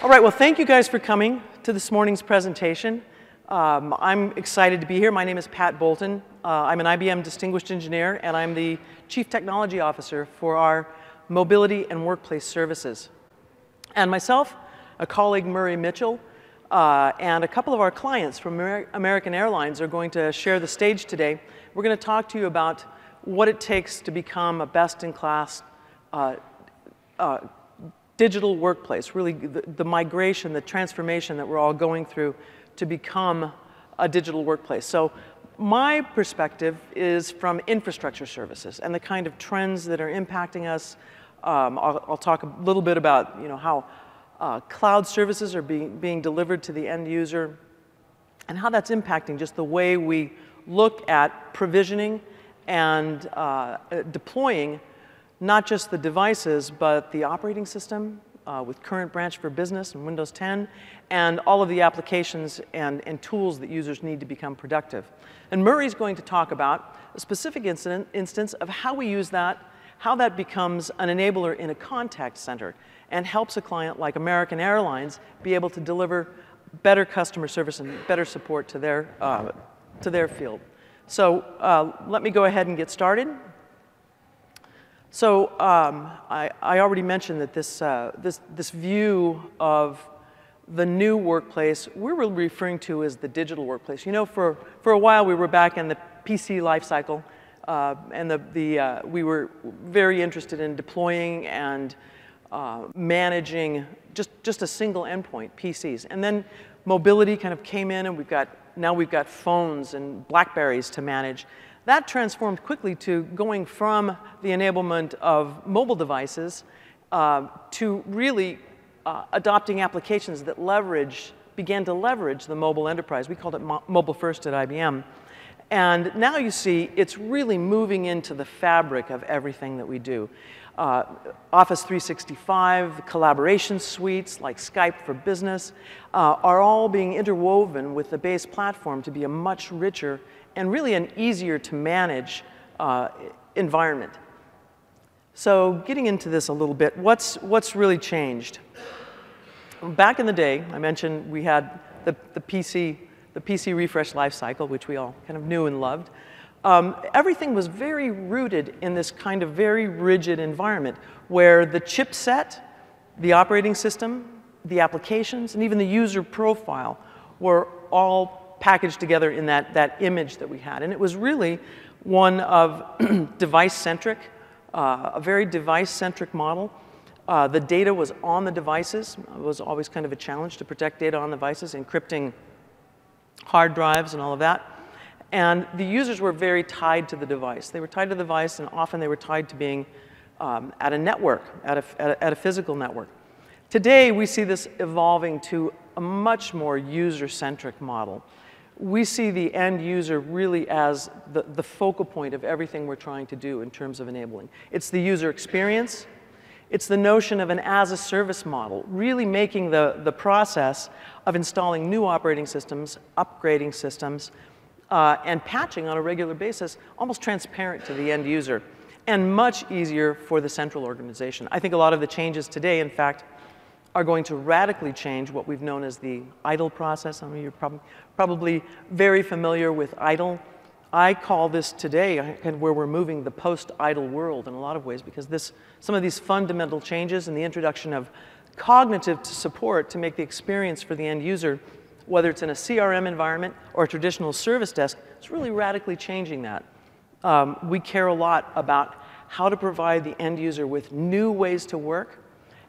All right, well, thank you guys for coming to this morning's presentation. I'm excited to be here. My name is Pat Bolton. I'm an IBM Distinguished Engineer, and I'm the Chief Technology Officer for our Mobility and Workplace Services. And myself, a colleague, Murray Mitchell, and a couple of our clients from American Airlines are going to share the stage today. We're going to talk to you about what it takes to become a best-in-class digital workplace, really the migration, the transformation that we're all going through to become a digital workplace. So my perspective is from infrastructure services and the kind of trends that are impacting us. I'll talk a little bit about how cloud services are being delivered to the end user and how that's impacting just the way we look at provisioning and deploying not just the devices, but the operating system with Current Branch for Business and Windows 10, and all of the applications and tools that users need to become productive. And Murray's going to talk about a specific instance of how we use that, how that becomes an enabler in a contact center, and helps a client like American Airlines be able to deliver better customer service and better support to their field. So let me go ahead and get started. So I already mentioned that this view of the new workplace, we're really referring to as the digital workplace. You know, for a while we were back in the PC life cycle, and we were very interested in deploying and managing just a single endpoint, PCs. And then mobility kind of came in, and now we've got phones and BlackBerries to manage. That transformed quickly to going from the enablement of mobile devices to really adopting applications that began to leverage the mobile enterprise. We called it mobile first at IBM. And now you see it's really moving into the fabric of everything that we do. Office 365, collaboration suites like Skype for Business are all being interwoven with the base platform to be a much richer and really an easier to manage environment. So getting into this a little bit, what's really changed? Back in the day, I mentioned we had the PC refresh life cycle, which we all kind of knew and loved. Everything was very rooted in this kind of very rigid environment where the chipset, the operating system, the applications, and even the user profile were all packaged together in that image that we had. And it was really one of device-centric, a very device-centric model. The data was on the devices. It was always kind of a challenge to protect data on devices, encrypting hard drives and all of that. And the users were very tied to the device. They were tied to the device, and often they were tied to being at a network, at a physical network. Today, we see this evolving to a much more user-centric model. We see the end user really as the focal point of everything we're trying to do in terms of enabling. It's the user experience. It's the notion of an as-a-service model, really making the process of installing new operating systems, upgrading systems, and patching on a regular basis almost transparent to the end user and much easier for the central organization. I think a lot of the changes today, in fact, are going to radically change what we've known as the ITIL process. I mean, you're probably very familiar with ITIL. I call this today and where we're moving the post-ITIL world in a lot of ways, because some of these fundamental changes and the introduction of cognitive support to make the experience for the end user, whether it's in a CRM environment or a traditional service desk, it's really radically changing that. We care a lot about how to provide the end user with new ways to work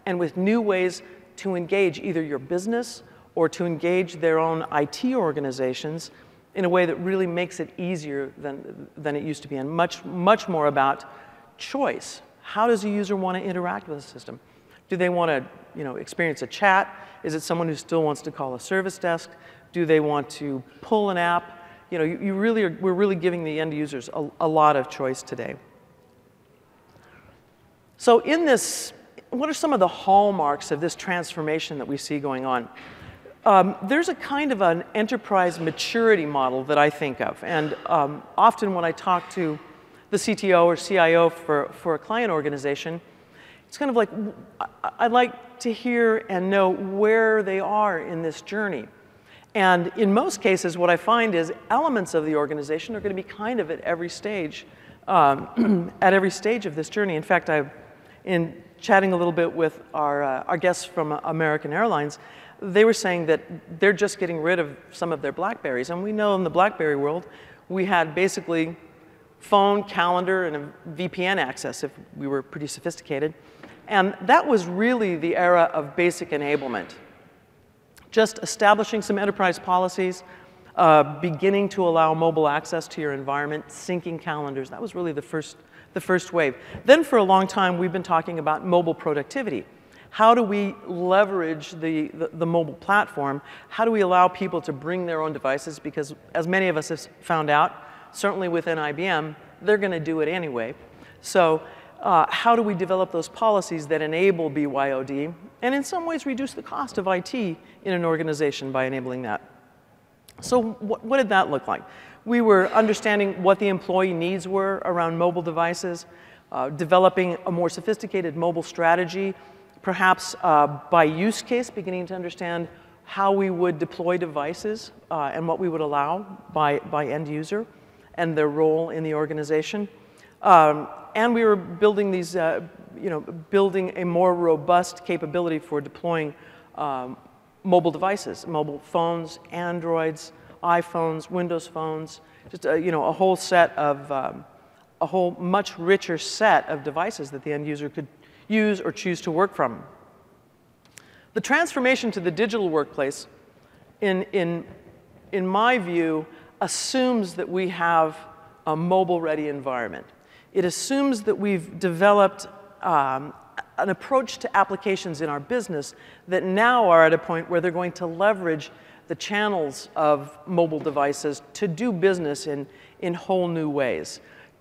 and with new ways to engage either your business or to engage their own IT organizations in a way that really makes it easier than it used to be, and much more about choice. How does a user want to interact with the system? Do they want to experience a chat? Is it someone who still wants to call a service desk? Do they want to pull an app? We're really giving the end users a lot of choice today. So in this, what are some of the hallmarks of this transformation that we see going on? There's a kind of an enterprise maturity model that I think of. And often when I talk to the CTO or CIO for a client organization, it's kind of like, I like like to hear and know where they are in this journey. And in most cases, what I find is elements of the organization are going to be kind of at every stage, at every stage of this journey. In fact, in chatting a little bit with our guests from American Airlines, they were saying that they're just getting rid of some of their BlackBerries. And we know in the BlackBerry world, we had basically phone, calendar, and a VPN access if we were pretty sophisticated. And that was really the era of basic enablement. Just establishing some enterprise policies, beginning to allow mobile access to your environment, syncing calendars. That was really the first wave. Then for a long time, we've been talking about mobile productivity. How do we leverage the mobile platform? How do we allow people to bring their own devices? Because as many of us have found out, certainly within IBM, they're going to do it anyway. So how do we develop those policies that enable BYOD and in some ways reduce the cost of IT in an organization by enabling that? So what did that look like? We were understanding what the employee needs were around mobile devices, developing a more sophisticated mobile strategy, perhaps by use case, beginning to understand how we would deploy devices and what we would allow by end user and their role in the organization. And we were building these, building a more robust capability for deploying mobile devices, mobile phones, Androids, iPhones, Windows phones, just a whole set of, a whole much richer set of devices that the end user could use or choose to work from. The transformation to the digital workplace, in my view, assumes that we have a mobile-ready environment. It assumes that we've developed an approach to applications in our business that now are at a point where they're going to leverage the channels of mobile devices to do business in whole new ways.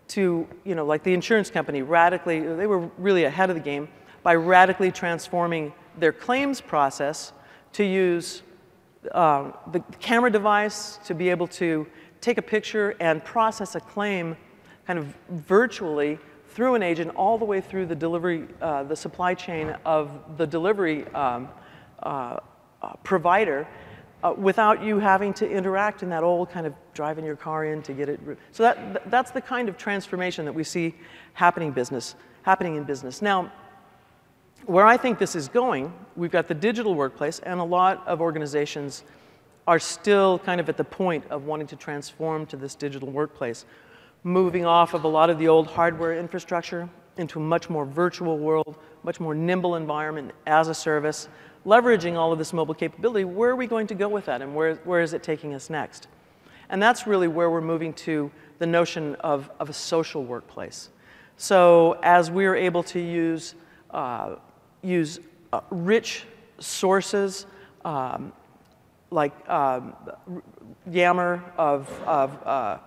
To, like the insurance company, they were really ahead of the game by radically transforming their claims process to use the camera device to be able to take a picture and process a claim kind of virtually through an agent all the way through the delivery, the supply chain of the delivery provider without you having to interact in that old kind of driving your car in to get it. So that's the kind of transformation that we see happening in business. Now, where I think this is going, we've got the digital workplace, and a lot of organizations are still kind of at the point of wanting to transform to this digital workplace, moving off of a lot of the old hardware infrastructure into a much more virtual world, much more nimble environment as a service, leveraging all of this mobile capability. Where are we going to go with that, and where is it taking us next? And that's really where we're moving to the notion of a social workplace. So as we're able to use rich sources like Yammer of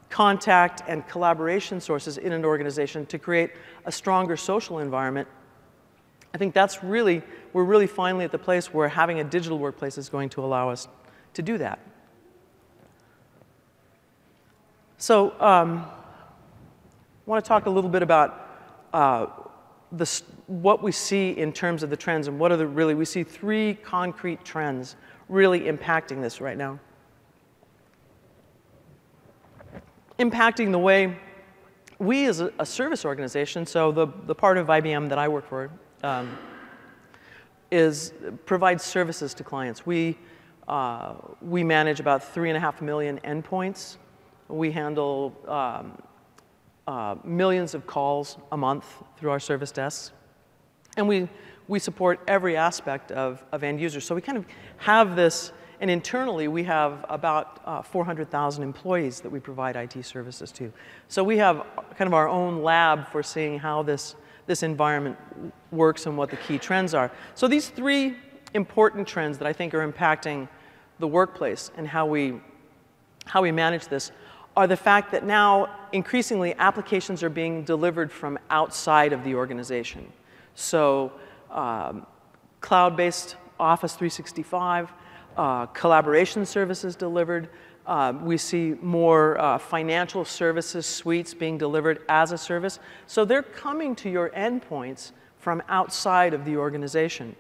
contact and collaboration sources in an organization to create a stronger social environment, I think that's really, we're really finally at the place where having a digital workplace is going to allow us to do that. So I want to talk a little bit about what we see in terms of the trends and what are we see three concrete trends really impacting this right now. Impacting the way we as a service organization, so the part of IBM that I work for provides services to clients. We manage about 3.5 million endpoints. We handle millions of calls a month through our service desks. And we support every aspect of end users. So we kind of have this, and internally we have about 400,000 employees that we provide IT services to. So we have kind of our own lab for seeing how this environment works and what the key trends are. So these three important trends that I think are impacting the workplace and how we manage this are the fact that now increasingly applications are being delivered from outside of the organization. So cloud-based Office 365, collaboration services delivered. We see more financial services suites being delivered as a service. So they're coming to your endpoints from outside of the organization.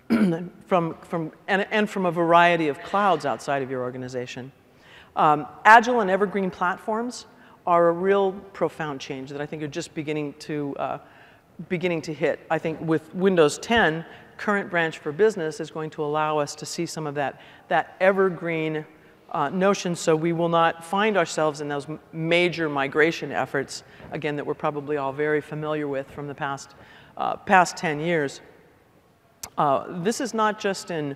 and from a variety of clouds outside of your organization. Agile and evergreen platforms are a real profound change that I think are just beginning to hit. I think with Windows 10, Current Branch for Business is going to allow us to see some of that evergreen notion, so we will not find ourselves in those major migration efforts, again, that we're probably all very familiar with from the past 10 years. This is not just in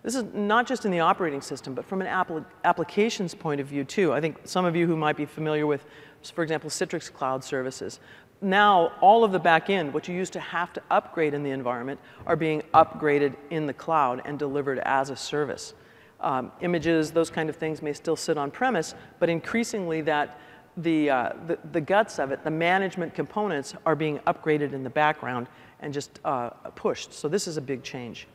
the operating system, but from an applications point of view too. I think some of you who might be familiar with, for example, Citrix Cloud Services. Now, all of the back end, what you used to have to upgrade in the environment, are being upgraded in the cloud and delivered as a service. Images, those kind of things may still sit on premise, but increasingly the guts of it, the management components, are being upgraded in the background and just pushed. So this is a big change.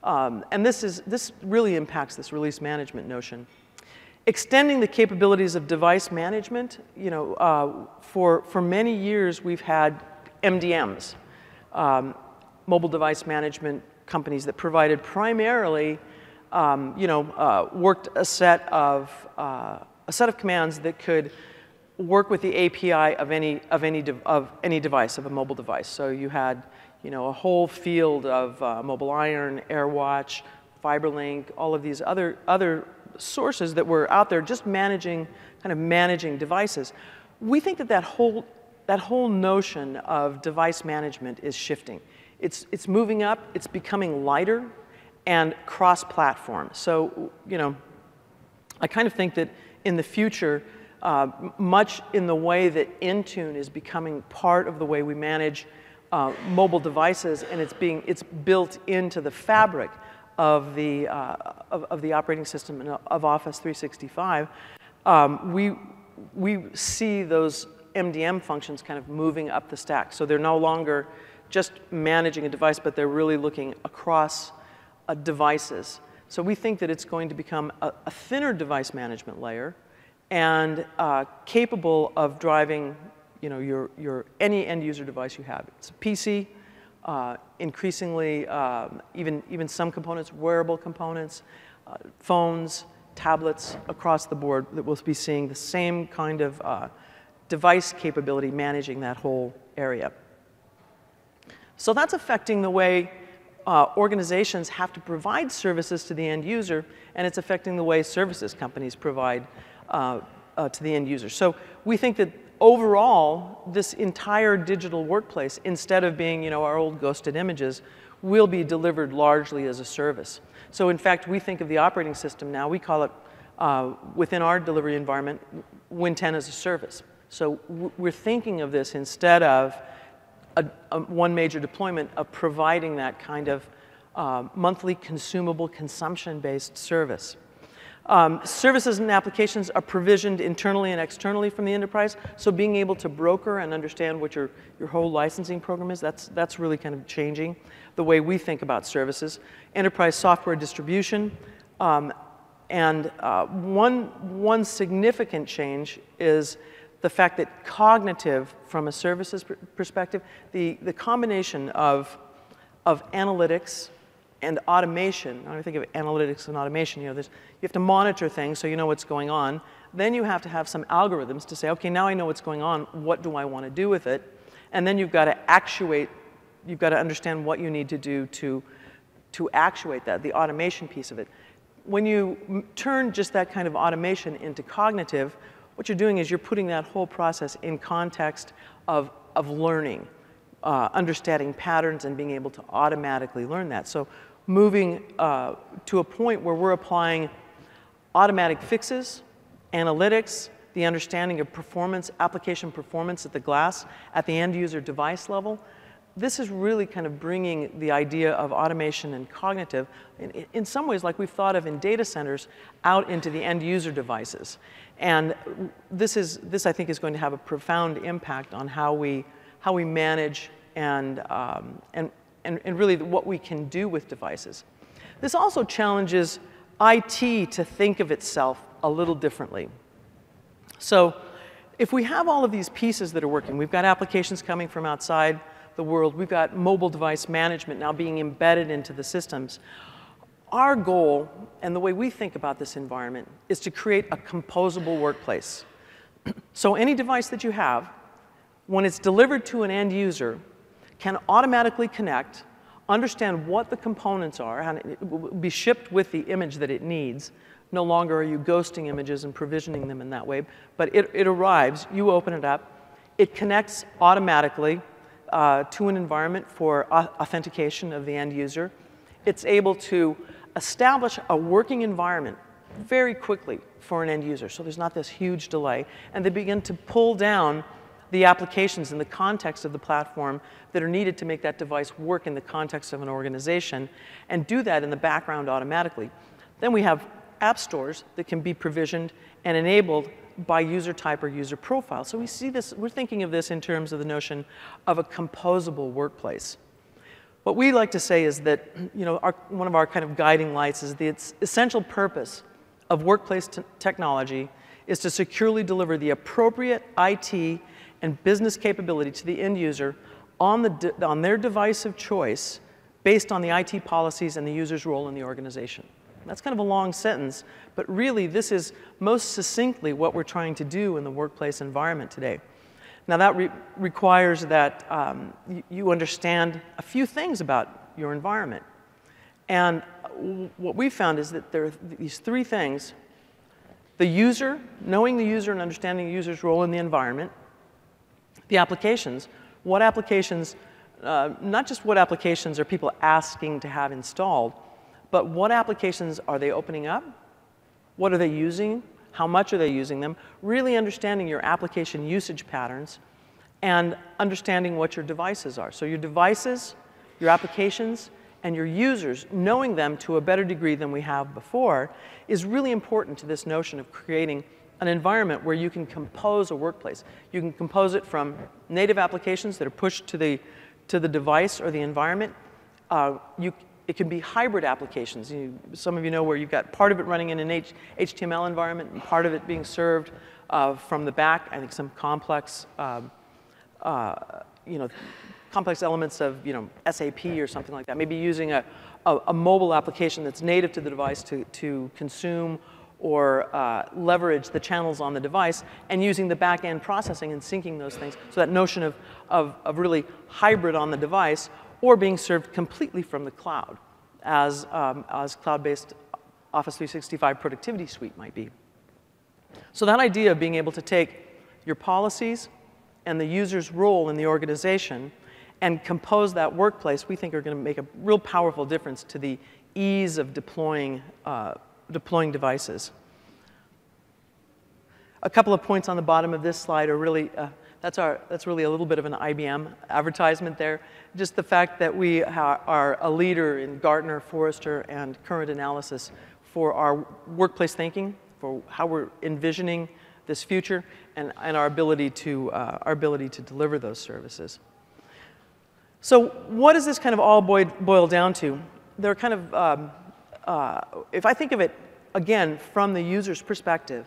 And this really impacts this release management notion. Extending the capabilities of device management, for many years we've had MDMs, mobile device management companies that provided primarily, worked a set of commands that could work with the API of any device, of a mobile device. So you had, a whole field of MobileIron, AirWatch, FiberLink, all of these other sources that were out there just managing devices. We think that whole notion of device management is shifting. It's moving up, it's becoming lighter and cross-platform. So, I kind of think that in the future, much in the way that Intune is becoming part of the way we manage mobile devices, and it's built into the fabric of the operating system and of Office 365, we see those MDM functions kind of moving up the stack. So they're no longer just managing a device, but they're really looking across devices. So we think that it's going to become a thinner device management layer and capable of driving, any end user device you have. It's a PC, increasingly even some components, wearable components, phones, tablets across the board, that we'll be seeing the same kind of device capability managing that whole area. So that's affecting the way organizations have to provide services to the end user, and it's affecting the way services companies provide to the end user. So we think that overall, this entire digital workplace, instead of being our old ghosted images, will be delivered largely as a service. So in fact, we think of the operating system now, we call it, within our delivery environment, Win 10 as a service. So we're thinking of this instead of one major deployment of providing that kind of monthly consumable consumption-based service. Services and applications are provisioned internally and externally from the enterprise, so being able to broker and understand what your whole licensing program is, that's really kind of changing the way we think about services. Enterprise software distribution, and one significant change is the fact that cognitive, from a services perspective, the combination of analytics and automation. When I think of analytics and automation, you have to monitor things so you know what's going on. Then you have to have some algorithms to say, okay, now I know what's going on, what do I want to do with it? And then you've got to actuate, you've got to understand what you need to do to actuate that, the automation piece of it. When you turn just that kind of automation into cognitive, what you're doing is you're putting that whole process in context of learning, understanding patterns and being able to automatically learn that. So moving to a point where we're applying automatic fixes, analytics, the understanding of performance, application performance at the glass, at the end user device level. This is really kind of bringing the idea of automation and cognitive, in some ways like we've thought of in data centers, out into the end user devices. And this I think is going to have a profound impact on how we manage and really what we can do with devices. This also challenges IT to think of itself a little differently. So if we have all of these pieces that are working, we've got applications coming from outside, the world. We've got mobile device management now being embedded into the systems. Our goal, and the way we think about this environment, is to create a composable workplace. So any device that you have, when it's delivered to an end user, can automatically connect, understand what the components are, and it will be shipped with the image that it needs. No longer are you ghosting images and provisioning them in that way, but it arrives, you open it up, it connects automatically to an environment for authentication of the end user. It's able to establish a working environment very quickly for an end user, so there's not this huge delay, and they begin to pull down the applications in the context of the platform that are needed to make that device work in the context of an organization, and do that in the background automatically. Then we have app stores that can be provisioned and enabled by user type or user profile. So we see this, we're thinking of this in terms of the notion of a composable workplace. What we like to say is that, you know, one of our kind of guiding lights is the essential purpose of workplace technology is to securely deliver the appropriate IT and business capability to the end user on their device of choice based on the IT policies and the user's role in the organization. That's kind of a long sentence, but really this is most succinctly what we're trying to do in the workplace environment today. Now that requires that you understand a few things about your environment. And what we found is that there are these three things: the user, knowing the user and understanding the user's role in the environment; the applications, what applications, not just what applications are people asking to have installed, but what applications are they opening up? What are they using? How much are they using them? Really understanding your application usage patterns and understanding what your devices are. So your devices, your applications, and your users, knowing them to a better degree than we have before, is really important to this notion of creating an environment where you can compose a workplace. You can compose it from native applications that are pushed to the device or the environment. It can be hybrid applications. Some of you know where you've got part of it running in an HTML environment and part of it being served from the back. I think some complex, complex elements of SAP or something like that. Maybe using a mobile application that's native to the device to consume or leverage the channels on the device, and using the back-end processing and syncing those things. So that notion of really hybrid on the device, or being served completely from the cloud, as cloud-based Office 365 productivity suite might be. So that idea of being able to take your policies and the user's role in the organization and compose that workplace, we think are going to make a real powerful difference to the ease of deploying devices. A couple of points on the bottom of this slide are really, that's really a little bit of an IBM advertisement there. Just the fact that we are a leader in Gartner, Forrester, and Current Analysis for our workplace thinking, for how we're envisioning this future, and our ability to deliver those services. So what does this kind of all boil down to? There are kind of, if I think of it, again, from the user's perspective,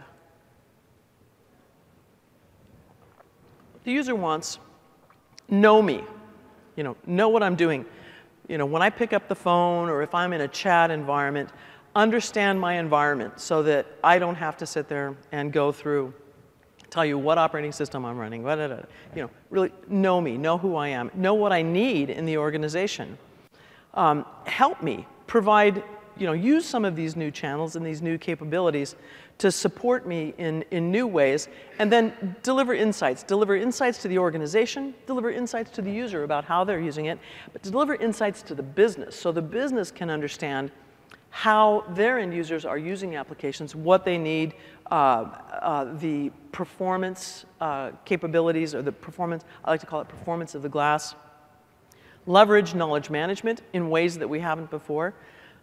the user wants, know me, know what I'm doing. When I pick up the phone or if I'm in a chat environment, understand my environment so that I don't have to sit there and go through, tell you what operating system I'm running, really know me, know who I am, know what I need in the organization. Help me, provide, use some of these new channels and these new capabilities to support me in new ways, and then deliver insights to the organization, deliver insights to the user about how they're using it, but deliver insights to the business so the business can understand how their end users are using applications, what they need, the performance capabilities, or the performance, I like to call it performance of the glass. Leverage knowledge management in ways that we haven't before,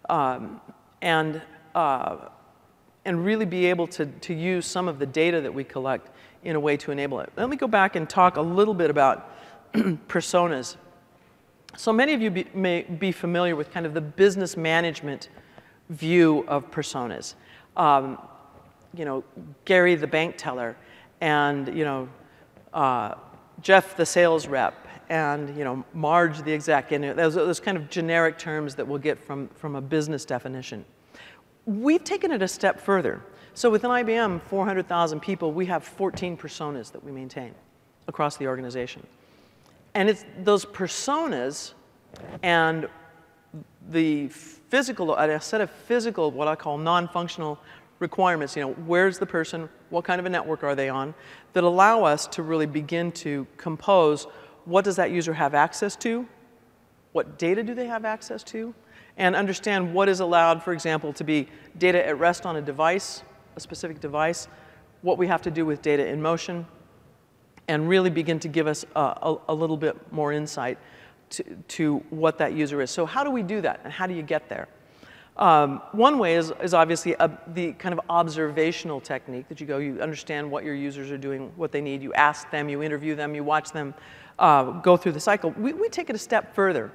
and really be able to use some of the data that we collect in a way to enable it. Let me go back and talk a little bit about personas. So many of you may be familiar with kind of the business management view of personas. Gary the bank teller, and Jeff the sales rep, and Marge the exec, and those kind of generic terms that we'll get from a business definition. We've taken it a step further. So within IBM, 400,000 people, we have 14 personas that we maintain across the organization. And it's those personas and the physical, a set of physical, what I call non-functional requirements, where's the person, what kind of a network are they on, that allow us to really begin to compose what does that user have access to, what data do they have access to, and understand what is allowed, for example, to be data at rest on a device, a specific device, what we have to do with data in motion, and really begin to give us a little bit more insight to what that user is. So how do we do that, and how do you get there? One way is obviously the kind of observational technique that you understand what your users are doing, what they need, you ask them, you interview them, you watch them go through the cycle. We take it a step further.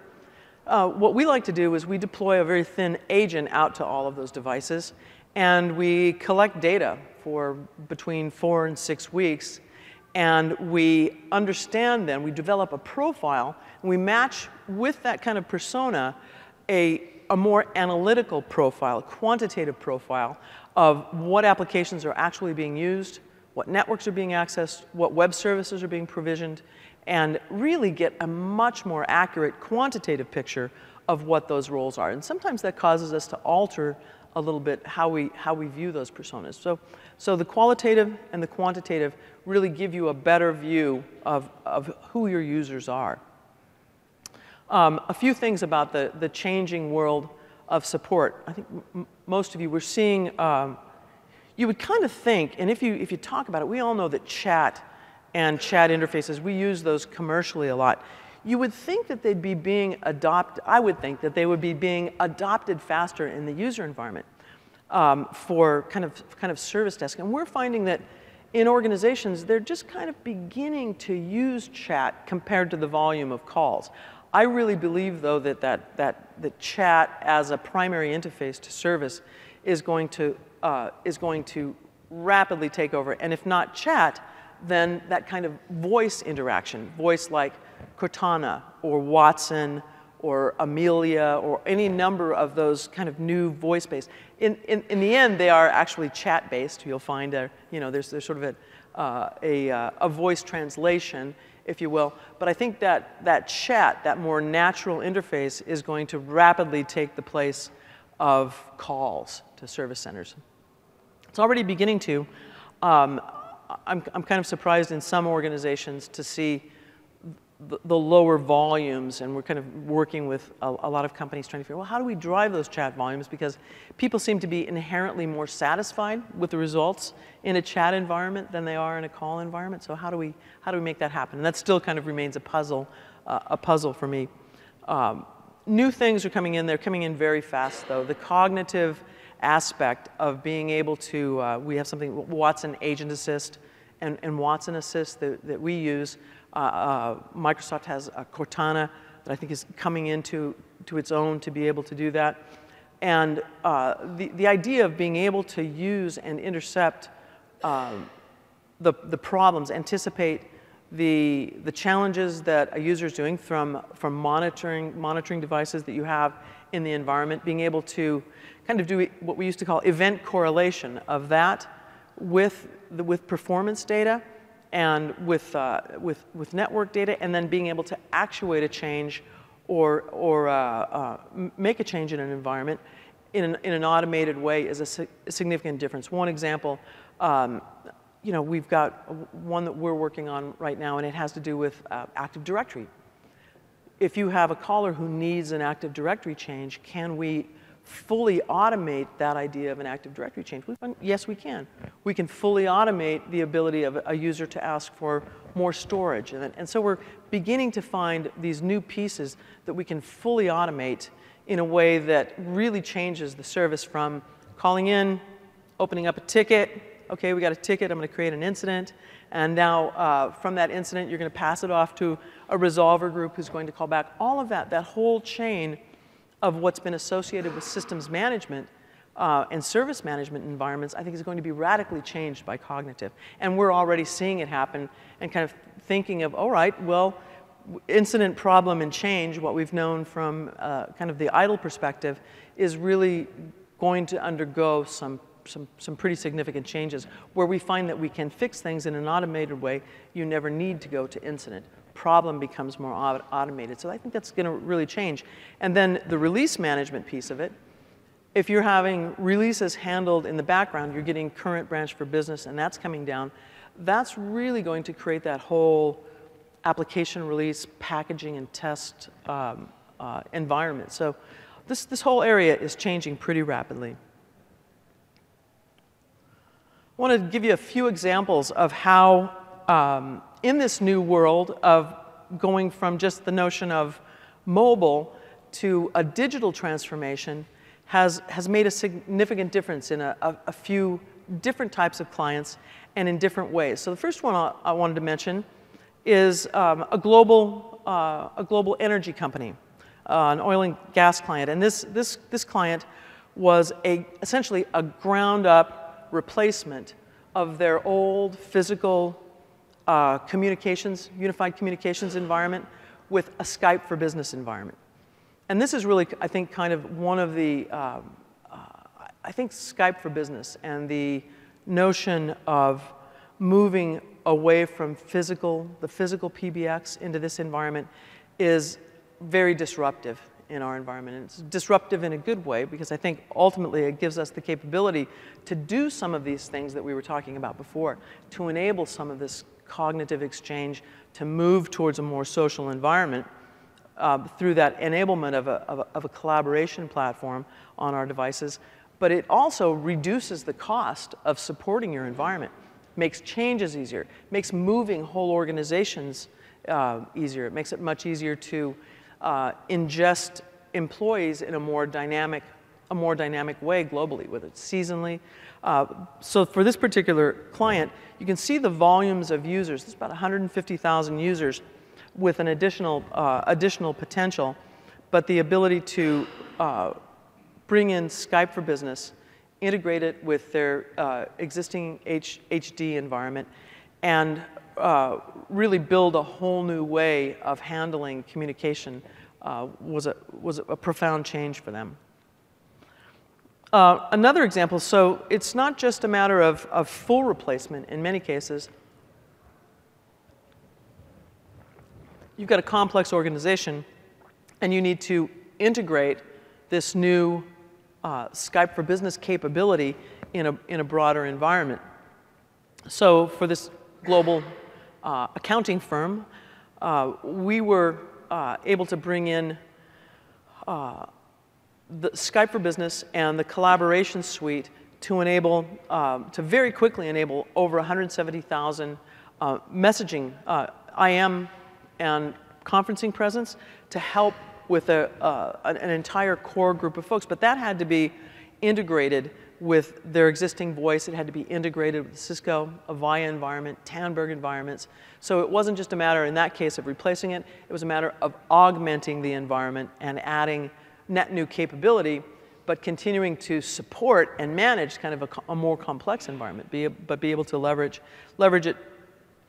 What we like to do is we deploy a very thin agent out to all of those devices, and we collect data for between 4 and 6 weeks, and we understand then, we develop a profile, and we match with that kind of persona a more analytical profile, a quantitative profile of what applications are actually being used, what networks are being accessed, what web services are being provisioned, and really get a much more accurate quantitative picture of what those roles are. And sometimes that causes us to alter a little bit how we view those personas. So the qualitative and the quantitative really give you a better view of who your users are. A few things about the changing world of support. I think most of you were seeing, you would kind of think, and if you talk about it, we all know that chat and chat interfaces, we use those commercially a lot. You would think that they'd be being adopted, I would think that they would be being adopted faster in the user environment for kind of service desk. And we're finding that in organizations, they're just kind of beginning to use chat compared to the volume of calls. I really believe, though, that chat as a primary interface to service is going to rapidly take over. And if not chat, then that kind of voice interaction, voice like Cortana or Watson or Amelia or any number of those kind of new voice-based. In the end, they are actually chat-based. You'll find there's sort of a voice translation, if you will. But I think that chat, that more natural interface, is going to rapidly take the place of calls to service centers. It's already beginning to. I'm kind of surprised in some organizations to see the lower volumes, and we're kind of working with a lot of companies trying to figure, well, how do we drive those chat volumes? Because people seem to be inherently more satisfied with the results in a chat environment than they are in a call environment. So how do we make that happen? And that still kind of remains a puzzle for me. New things are coming in. They're coming in very fast, though. The cognitive aspect of being able to, we have something, Watson Agent Assist and Watson Assist that we use. Microsoft has a Cortana that I think is coming into its own to be able to do that. And the idea of being able to use and intercept the problems, anticipate the challenges that a user is doing from monitoring devices that you have in the environment, being able to kind of do what we used to call event correlation of that with performance data and with network data, and then being able to actuate a change or make a change in an environment in an automated way is a significant difference. One example, we've got one that we're working on right now, and it has to do with Active Directory. If you have a caller who needs an Active Directory change, can we fully automate that idea of an Active Directory change? Yes, we can. We can fully automate the ability of a user to ask for more storage. And so we're beginning to find these new pieces that we can fully automate in a way that really changes the service from calling in, opening up a ticket. Okay, we got a ticket, I'm going to create an incident. And now from that incident, you're going to pass it off to a resolver group who's going to call back. All of that whole chain of what's been associated with systems management and service management environments, I think is going to be radically changed by cognitive. And we're already seeing it happen and kind of thinking of, all right, well, incident, problem, and change, what we've known from kind of the idle perspective, is really going to undergo some pretty significant changes where we find that we can fix things in an automated way. You never need to go to incident. Problem becomes more automated. So I think that's going to really change. And then the release management piece of it, if you're having releases handled in the background, you're getting current branch for business, and that's coming down, that's really going to create that whole application release, packaging, and test environment. So this whole area is changing pretty rapidly. I want to give you a few examples of how, in this new world of going from just the notion of mobile to a digital transformation, has made a significant difference in a few different types of clients and in different ways. So the first one I wanted to mention is a global energy company, an oil and gas client. And this client was essentially a ground-up replacement of their old physical communications, unified communications environment with a Skype for Business environment. And this is really, I think, kind of one of the, I think Skype for Business and the notion of moving away from the physical PBX into this environment is very disruptive in our environment. And it's disruptive in a good way because I think ultimately it gives us the capability to do some of these things that we were talking about before, to enable some of this cognitive exchange, to move towards a more social environment through that enablement of a collaboration platform on our devices. But it also reduces the cost of supporting your environment, makes changes easier, makes moving whole organizations easier. It makes it much easier to ingest employees in a more dynamic way globally, whether it's seasonally. So for this particular client, you can see the volumes of users. There's about 150,000 users with an additional potential, but the ability to bring in Skype for Business, integrate it with their existing HD environment, and really build a whole new way of handling communication was a profound change for them. Another example, so it's not just a matter of full replacement in many cases. You've got a complex organization, and you need to integrate this new Skype for Business capability in a broader environment. So for this global accounting firm, we were able to bring in the Skype for Business and the collaboration suite to enable, to very quickly enable over 170,000 messaging, IM and conferencing presence to help with an entire core group of folks. But that had to be integrated with their existing voice. It had to be integrated with the Cisco, Avaya environment, Tandberg environments. So it wasn't just a matter, in that case, of replacing it. It was a matter of augmenting the environment and adding net new capability, but continuing to support and manage kind of a more complex environment, but be able to leverage it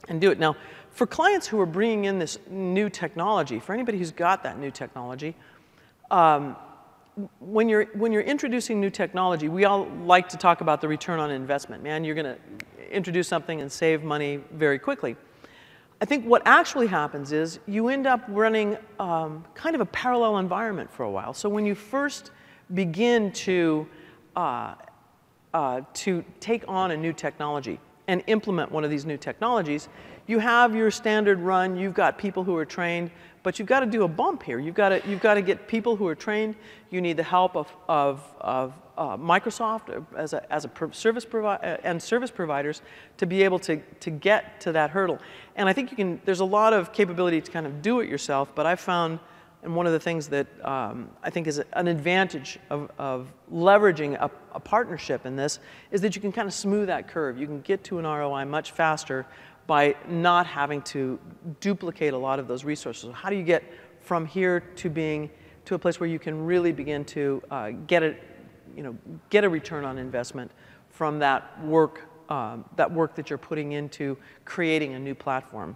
and do it. Now, for clients who are bringing in this new technology, for anybody who's got that new technology, when you're introducing new technology, we all like to talk about the return on investment. Man, you're going to introduce something and save money very quickly. I think what actually happens is you end up running kind of a parallel environment for a while. So when you first begin to take on a new technology and implement one of these new technologies, you have your standard run, you've got people who are trained, but you've got to do a bump here. You've got to get people who are trained. You need the help of Microsoft as a service provider and service providers to be able to get to that hurdle. And I think there's a lot of capability to kind of do it yourself, but I've found, and one of the things that I think is an advantage of leveraging a partnership in this is that you can kind of smooth that curve. You can get to an ROI much faster by not having to duplicate a lot of those resources. So how do you get from here to being to a place where you can really begin to get a return on investment from that work that you're putting into creating a new platform?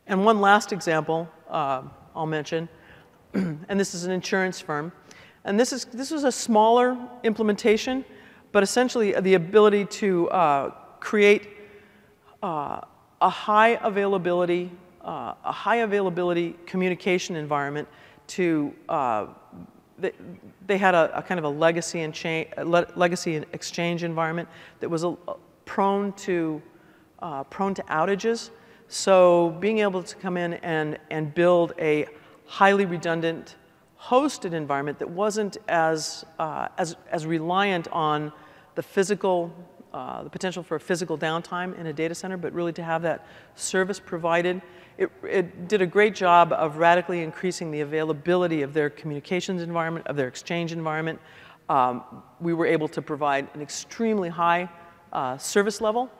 And one last example I'll mention, and this is an insurance firm. And this was a smaller implementation, but essentially the ability to create a high availability communication environment to they had a kind of a legacy and exchange environment that was prone to outages. So being able to come in and build a highly redundant hosted environment that wasn't as reliant on the potential for a physical downtime in a data center, but really to have that service provided. It did a great job of radically increasing the availability of their communications environment, of their exchange environment. We were able to provide an extremely high service level,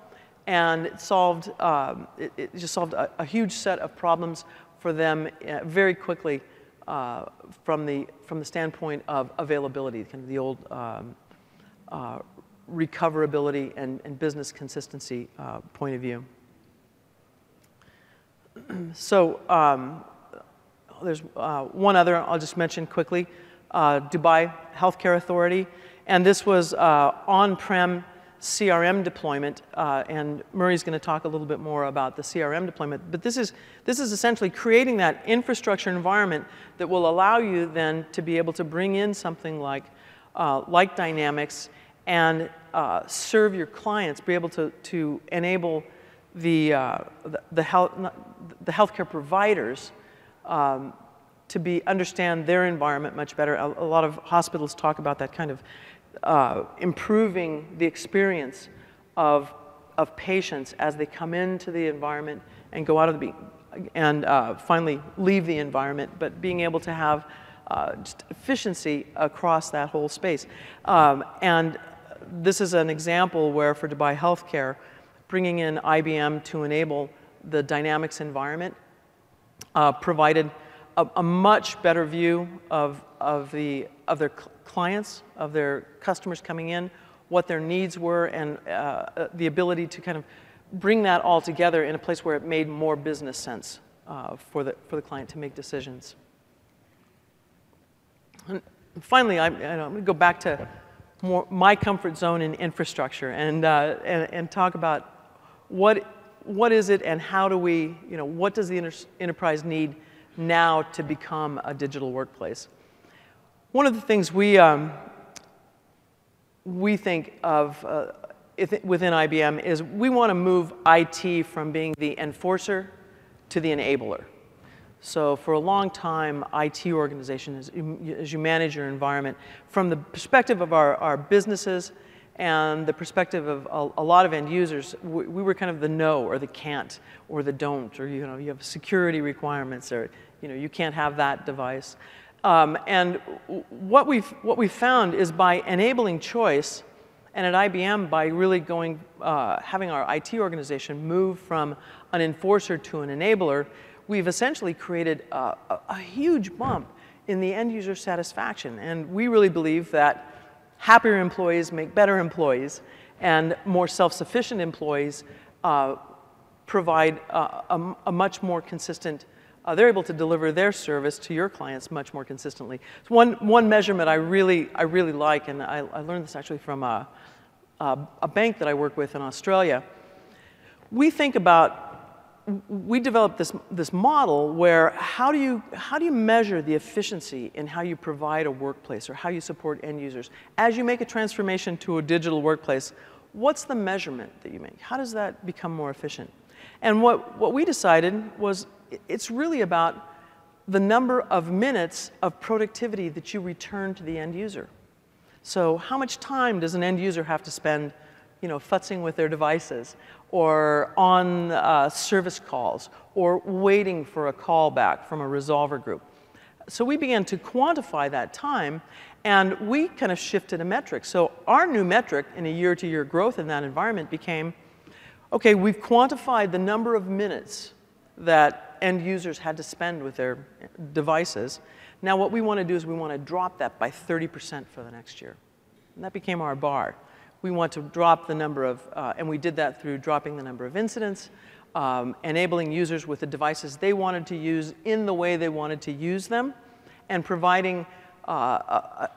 and it just solved a huge set of problems for them very quickly from the standpoint of availability, kind of the old recoverability and business consistency point of view. So there's one other I'll just mention quickly, Dubai Healthcare Authority, and this was on-prem CRM deployment, and Murray's going to talk a little bit more about the CRM deployment. But this is essentially creating that infrastructure environment that will allow you then to be able to bring in something like Dynamics and serve your clients, be able to enable the healthcare providers to understand their environment much better. A lot of hospitals talk about that kind of improving the experience of patients as they come into the environment and go out of and finally leave the environment, but being able to have just efficiency across that whole space. And this is an example where for Dubai Healthcare, bringing in IBM to enable the Dynamics environment provided a much better view of their clients, of their customers coming in, what their needs were, and the ability to kind of bring that all together in a place where it made more business sense for the client to make decisions. And finally, I'm going to go back to my comfort zone in infrastructure and talk about what is it and how do we, what does the enterprise need now to become a digital workplace? One of the things we think of within IBM is we want to move IT from being the enforcer to the enabler. So for a long time, IT organizations, as you manage your environment, from the perspective of our businesses and the perspective of a lot of end users, we were kind of the no or the can't or the don't, or you have security requirements, or you can't have that device. And what we've found is by enabling choice, and at IBM by really having our IT organization move from an enforcer to an enabler, we've essentially created a huge bump in the end user satisfaction. And we really believe that happier employees make better employees, and more self-sufficient employees provide a much more consistent, they're able to deliver their service to your clients much more consistently. So one measurement I really like, and I learned this actually from a bank that I work with in Australia. We developed this model where how do you measure the efficiency in how you provide a workplace or how you support end users? As you make a transformation to a digital workplace, what's the measurement that you make? How does that become more efficient? And what we decided was it's really about the number of minutes of productivity that you return to the end user. So how much time does an end user have to spend futzing with their devices, or on service calls, or waiting for a call back from a resolver group? So we began to quantify that time, and we kind of shifted a metric. So our new metric in a year-to-year growth in that environment became, okay, we've quantified the number of minutes that end users had to spend with their devices. Now what we want to do is we want to drop that by 30% for the next year. And that became our bar. We want to drop the number of, and we did that through dropping the number of incidents, enabling users with the devices they wanted to use in the way they wanted to use them, and providing a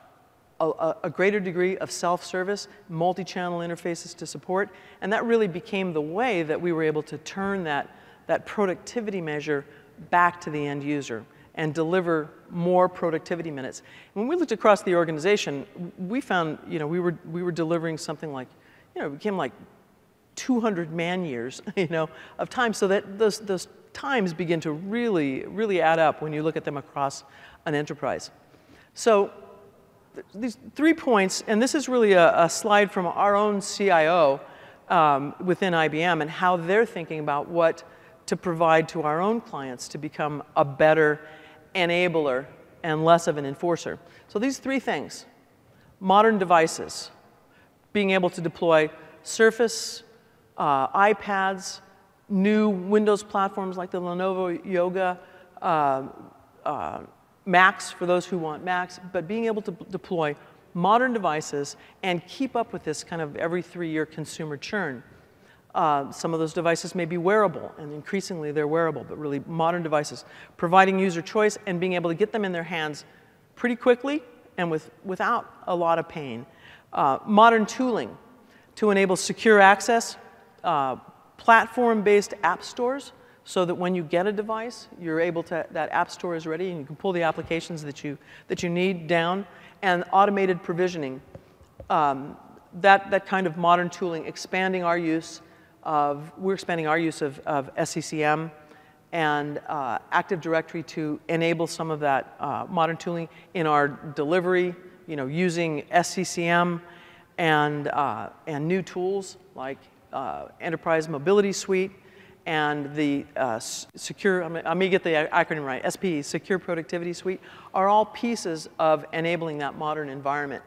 greater degree of self-service, multi-channel interfaces to support. And that really became the way that we were able to turn that productivity measure back to the end user and deliver more productivity minutes. When we looked across the organization, we found, we were delivering something like, it became like 200 man years, of time, so that those times begin to really add up when you look at them across an enterprise. So these 3 points, and this is really a slide from our own CIO within IBM and how they're thinking about what to provide to our own clients to become a better enabler and less of an enforcer. So these 3 things: modern devices, being able to deploy Surface, iPads, new Windows platforms like the Lenovo Yoga, Macs for those who want Macs, but being able to deploy modern devices and keep up with this kind of every 3-year consumer churn. Some of those devices may be wearable, and increasingly they're wearable, but really modern devices, providing user choice and being able to get them in their hands pretty quickly and without a lot of pain. Modern tooling to enable secure access, platform-based app stores, so that when you get a device, you're able to, that app store is ready and you can pull the applications that you need down, and automated provisioning. That kind of modern tooling, we're expanding our use of SCCM and Active Directory to enable some of that modern tooling in our delivery, using SCCM and new tools like Enterprise Mobility Suite and the secure, I may get the acronym right, SPE, Secure Productivity Suite, are all pieces of enabling that modern environment.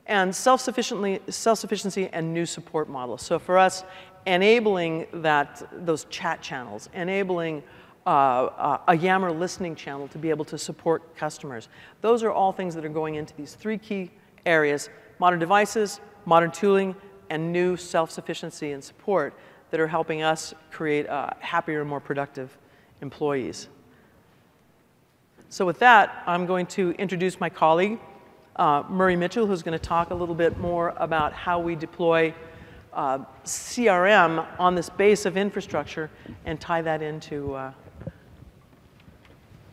And self-sufficiency and new support models. So for us, enabling those chat channels, enabling a Yammer listening channel to be able to support customers. Those are all things that are going into these 3 key areas: modern devices, modern tooling, and new self-sufficiency and support that are helping us create happier and more productive employees. So with that, I'm going to introduce my colleague, Murray Mitchell, who's going to talk a little bit more about how we deploy CRM on this base of infrastructure and tie that into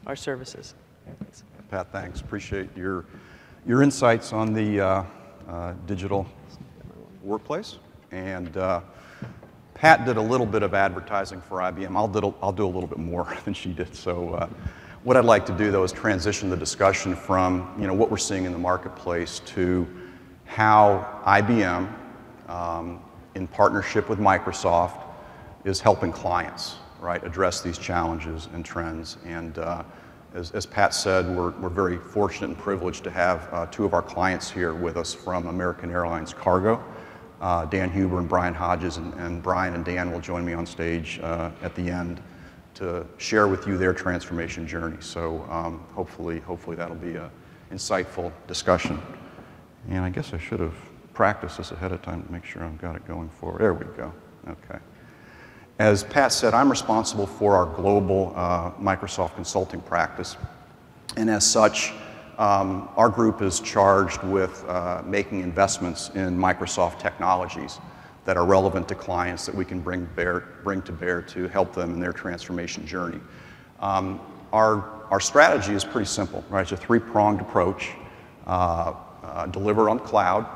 our services. Thanks. Pat, thanks. Appreciate your insights on the digital workplace. And Pat did a little bit of advertising for IBM. I'll do a little bit more than she did. So what I'd like to do, though, is transition the discussion from what we're seeing in the marketplace to how IBM, in partnership with Microsoft, is helping clients, right, address these challenges and trends. And as Pat said, we're very fortunate and privileged to have 2 of our clients here with us from American Airlines Cargo, Dan Huber and Brian Hodges, and Brian and Dan will join me on stage at the end to share with you their transformation journey. So hopefully that'll be an insightful discussion. And I guess I should have practiced this ahead of time to make sure I've got it going forward. There we go. Okay. As Pat said, I'm responsible for our global Microsoft consulting practice. And as such, our group is charged with making investments in Microsoft technologies that are relevant to clients that we can bring to bear to help them in their transformation journey. Our strategy is pretty simple, right? It's a 3-pronged approach: deliver on cloud,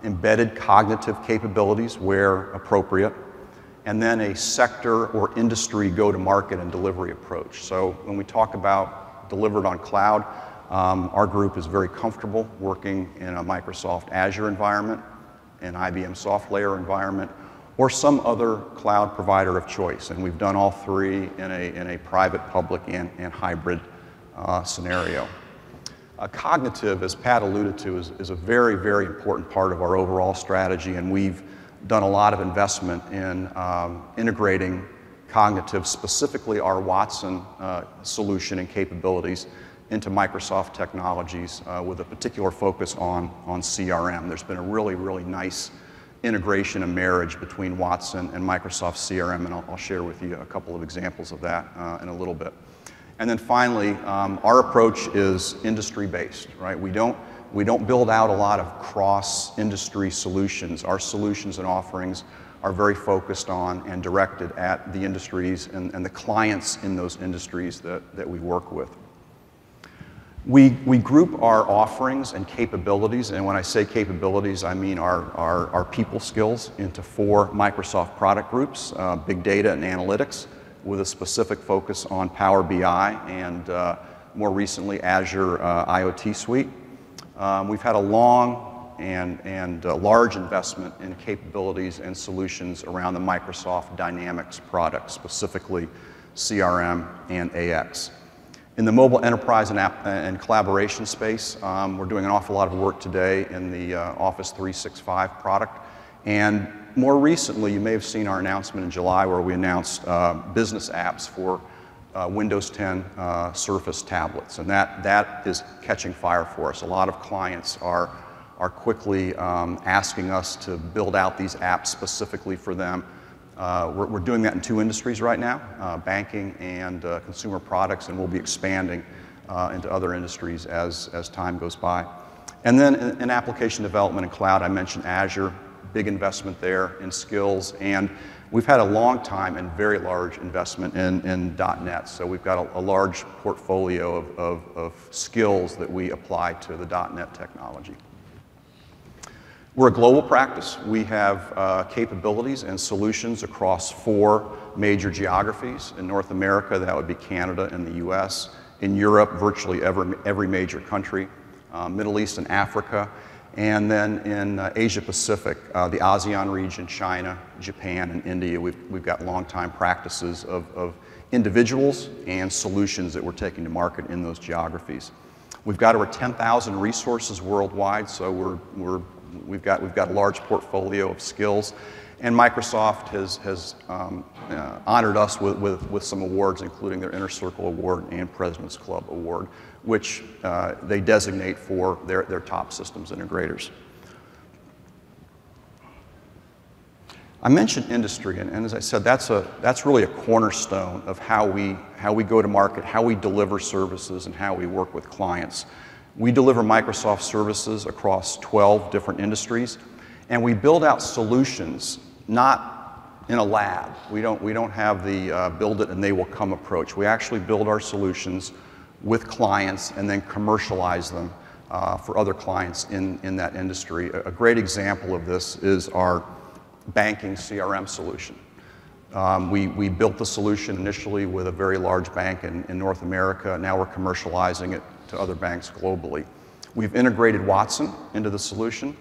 embedded cognitive capabilities where appropriate, and then a sector or industry go-to-market and delivery approach. So when we talk about delivered on cloud, our group is very comfortable working in a Microsoft Azure environment, an IBM SoftLayer environment, or some other cloud provider of choice. And we've done all 3 in a private, public, and hybrid scenario. Cognitive, as Pat alluded to, is a very, very important part of our overall strategy, and we've done a lot of investment in integrating cognitive, specifically our Watson solution and capabilities, into Microsoft technologies with a particular focus on CRM. There's been a really, really nice integration and marriage between Watson and Microsoft CRM, and I'll share with you a couple of examples of that in a little bit. And then finally, our approach is industry-based, right? We don't build out a lot of cross-industry solutions. Our solutions and offerings are very focused on and directed at the industries and the clients in those industries that we work with. We group our offerings and capabilities, and when I say capabilities, I mean our people skills, into 4 Microsoft product groups: big data and analytics, with a specific focus on Power BI and more recently Azure IoT Suite. We've had a long and large investment in capabilities and solutions around the Microsoft Dynamics product, specifically CRM and AX. In the mobile enterprise and collaboration space, we're doing an awful lot of work today in the Office 365 product. And more recently, you may have seen our announcement in July where we announced business apps for Windows 10 Surface tablets. And that is catching fire for us. A lot of clients are quickly asking us to build out these apps specifically for them. We're doing that in 2 industries right now, banking and consumer products, and we'll be expanding into other industries as time goes by. And then in application development and cloud, I mentioned Azure, big investment there in skills, and we've had a long time and very large investment in .NET. So we've got a large portfolio of skills that we apply to the .NET technology. We're a global practice. We have capabilities and solutions across 4 major geographies. In North America, that would be Canada and the US. In Europe, virtually every major country. Middle East and Africa. And then in Asia Pacific, the ASEAN region, China, Japan, and India, we've got long-time practices of individuals and solutions that we're taking to market in those geographies. We've got over 10,000 resources worldwide, so we've got a large portfolio of skills, and Microsoft has honored us with some awards, including their Inner Circle Award and President's Club Award, which they designate for their top systems integrators. I mentioned industry, and as I said, that's really a cornerstone of how we go to market, how we deliver services, and how we work with clients. We deliver Microsoft services across 12 different industries, and we build out solutions not in a lab. We don't have the build it and they will come approach. We actually build our solutions with clients and then commercialize them for other clients in that industry. A great example of this is our banking CRM solution. We built the solution initially with a very large bank in North America. Now we're commercializing it to other banks globally. We've integrated Watson into the solution,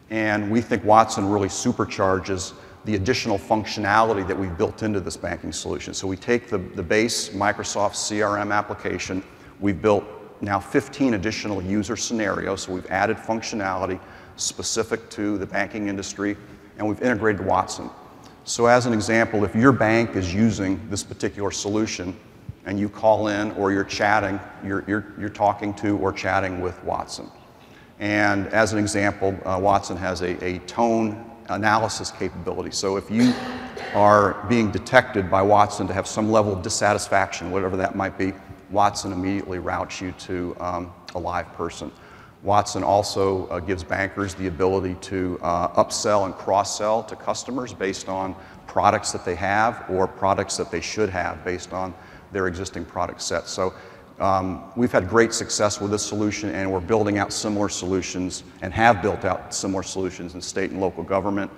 and we think Watson really supercharges the additional functionality that we've built into this banking solution. So we take the base Microsoft CRM application, we've built now 15 additional user scenarios, so we've added functionality specific to the banking industry, and we've integrated Watson. So as an example, if your bank is using this particular solution and you call in or you're chatting, you're talking to or chatting with Watson. And as an example, Watson has a tone analysis capability. So if you are being detected by Watson to have some level of dissatisfaction, whatever that might be, Watson immediately routes you to a live person. Watson also gives bankers the ability to upsell and cross-sell to customers based on products that they have or products that they should have based on their existing product set. So we've had great success with this solution, and we're building out similar solutions and have built out similar solutions in state and local government,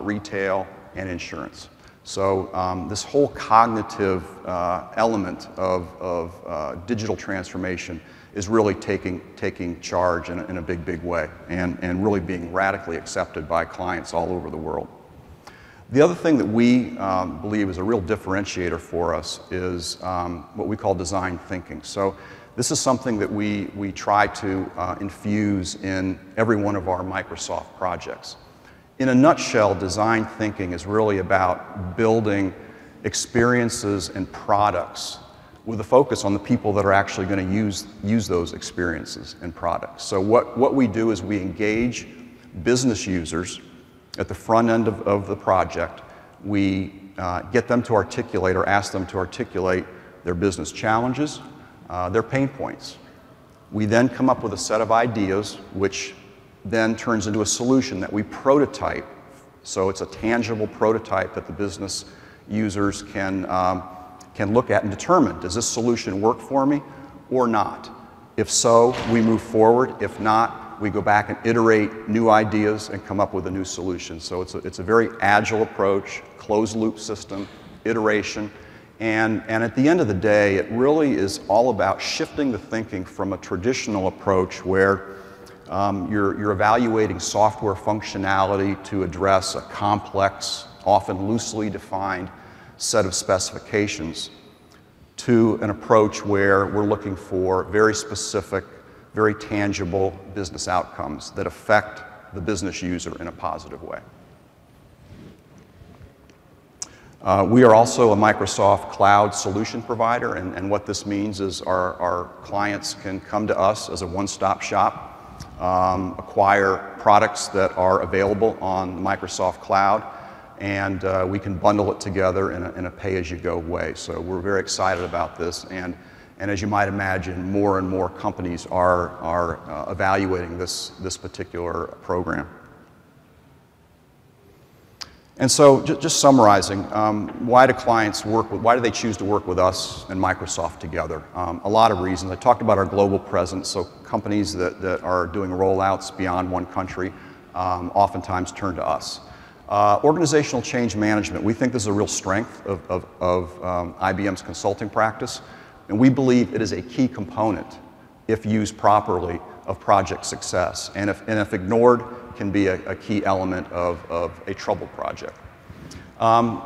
retail, and insurance. So this whole cognitive element of digital transformation is really taking charge in a big way and really being radically accepted by clients all over the world. The other thing that we believe is a real differentiator for us is what we call design thinking. So this is something that we try to infuse in every one of our Microsoft projects. In a nutshell, design thinking is really about building experiences and products with a focus on the people that are actually going to use those experiences and products. So what we do is we engage business users at the front end of the project. We get them to articulate or ask them to articulate their business challenges, their pain points. We then come up with a set of ideas, which then turns into a solution that we prototype. So it's a tangible prototype that the business users can look at and determine, does this solution work for me or not? If so, we move forward. If not, we go back and iterate new ideas and come up with a new solution. So it's a very agile approach, closed loop system, iteration. And at the end of the day, it really is all about shifting the thinking from a traditional approach where you're evaluating software functionality to address a complex, often loosely defined set of specifications, to an approach where we're looking for very specific, very tangible business outcomes that affect the business user in a positive way. We are also a Microsoft Cloud solution provider, and what this means is our clients can come to us as a one-stop shop, acquire products that are available on Microsoft Cloud, and we can bundle it together in a pay-as-you-go way. So we're very excited about this, and as you might imagine, more and more companies are evaluating this particular program. And so, just summarizing, why do they choose to work with us and Microsoft together? A lot of reasons. I talked about our global presence, so companies that are doing rollouts beyond one country oftentimes turn to us. Organizational change management. We think this is a real strength of IBM's consulting practice, and we believe it is a key component, if used properly, of project success, and if ignored, can be a key element of a troubled project.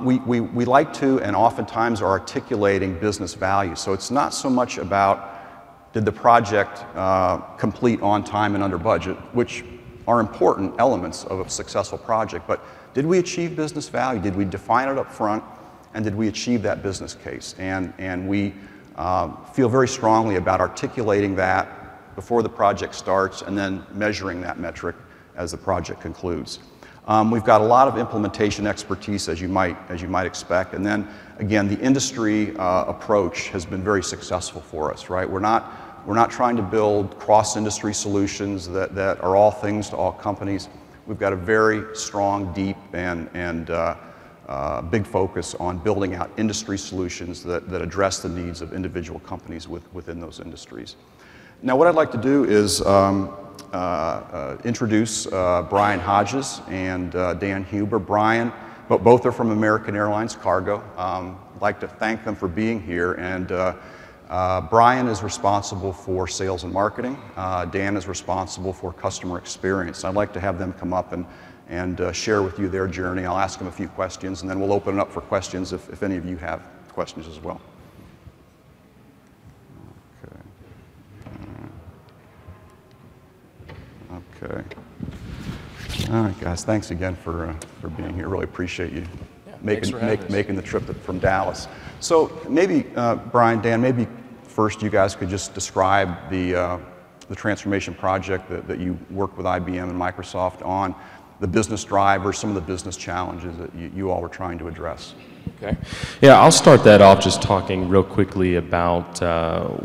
We like to, and oftentimes are articulating business value. So it's not so much about did the project complete on time and under budget, which are important elements of a successful project, but did we achieve business value? Did we define it up front, and did we achieve that business case? And we feel very strongly about articulating that before the project starts and then measuring that metric as the project concludes. We've got a lot of implementation expertise, as you might expect, and then again, the industry approach has been very successful for us. Right? We're not trying to build cross-industry solutions that are all things to all companies. We've got a very strong, deep, and big focus on building out industry solutions that address the needs of individual companies within those industries. Now, what I'd like to do is introduce Brian Hodges and Dan Huber. Brian, both are from American Airlines Cargo. I'd like to thank them for being here. And Brian is responsible for sales and marketing. Dan is responsible for customer experience. I'd like to have them come up and share with you their journey. I'll ask them a few questions, and then we'll open it up for questions if any of you have questions as well. Okay. All right, guys. Thanks again for being here. Really appreciate you making the trip from Dallas. So maybe Brian, Dan, maybe first you guys could just describe the transformation project that you worked with IBM and Microsoft on, the business drivers, some of the business challenges that you all were trying to address. Okay. Yeah, I'll start that off just talking real quickly about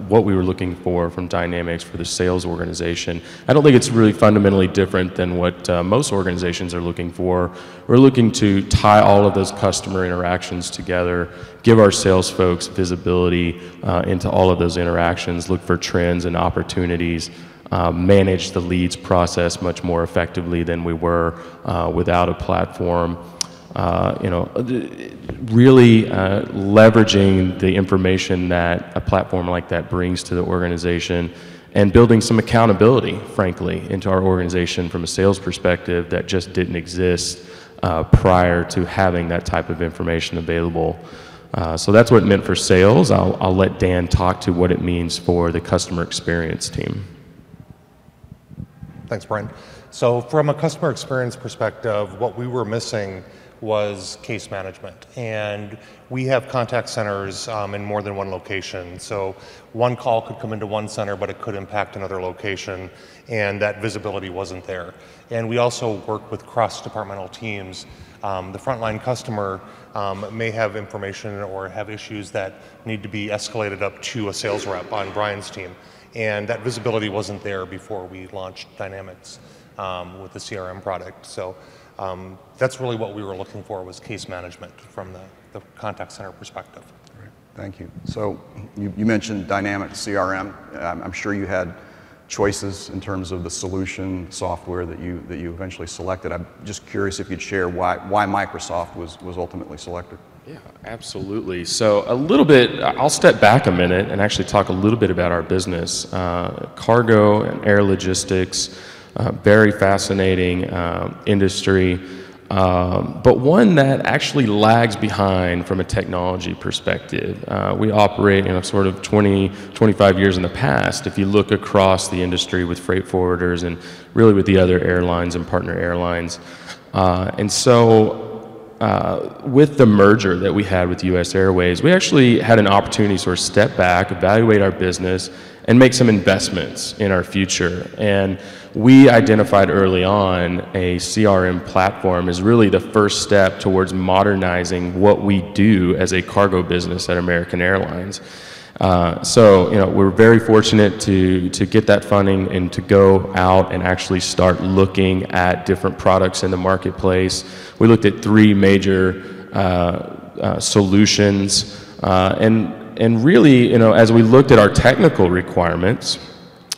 what we were looking for from Dynamics for the sales organization. I don't think it's really fundamentally different than what most organizations are looking for. We're looking to tie all of those customer interactions together, give our sales folks visibility into all of those interactions, look for trends and opportunities, manage the leads process much more effectively than we were without a platform. Really leveraging the information that a platform like that brings to the organization and building some accountability, frankly, into our organization from a sales perspective that just didn't exist prior to having that type of information available. So that's what it meant for sales. I'll let Dan talk to what it means for the customer experience team. Thanks, Brian. So from a customer experience perspective, what we were missing was case management. And we have contact centers in more than one location. So one call could come into one center, but it could impact another location, and that visibility wasn't there. And we also work with cross-departmental teams. The frontline customer may have information or have issues that need to be escalated up to a sales rep on Brian's team. And that visibility wasn't there before we launched Dynamics with the CRM product. So that's really what we were looking for, was case management from the contact center perspective. Great. Thank you. So you mentioned Dynamics CRM. I'm sure you had choices in terms of the solution software that you eventually selected. I'm just curious if you'd share why Microsoft was ultimately selected. Yeah, absolutely. So a little bit, I'll step back a minute and actually talk a little bit about our business. Cargo and air logistics, very fascinating industry, but one that actually lags behind from a technology perspective. We operate in a sort of 25 years in the past. If you look across the industry with freight forwarders and really with the other airlines and partner airlines. And so with the merger that we had with US Airways, we actually had an opportunity to sort of step back, evaluate our business, and make some investments in our future. And we identified early on a CRM platform as really the first step towards modernizing what we do as a cargo business at American Airlines. So, we're very fortunate to get that funding and to go out and actually start looking at different products in the marketplace. We looked at 3 major solutions, and really, as we looked at our technical requirements,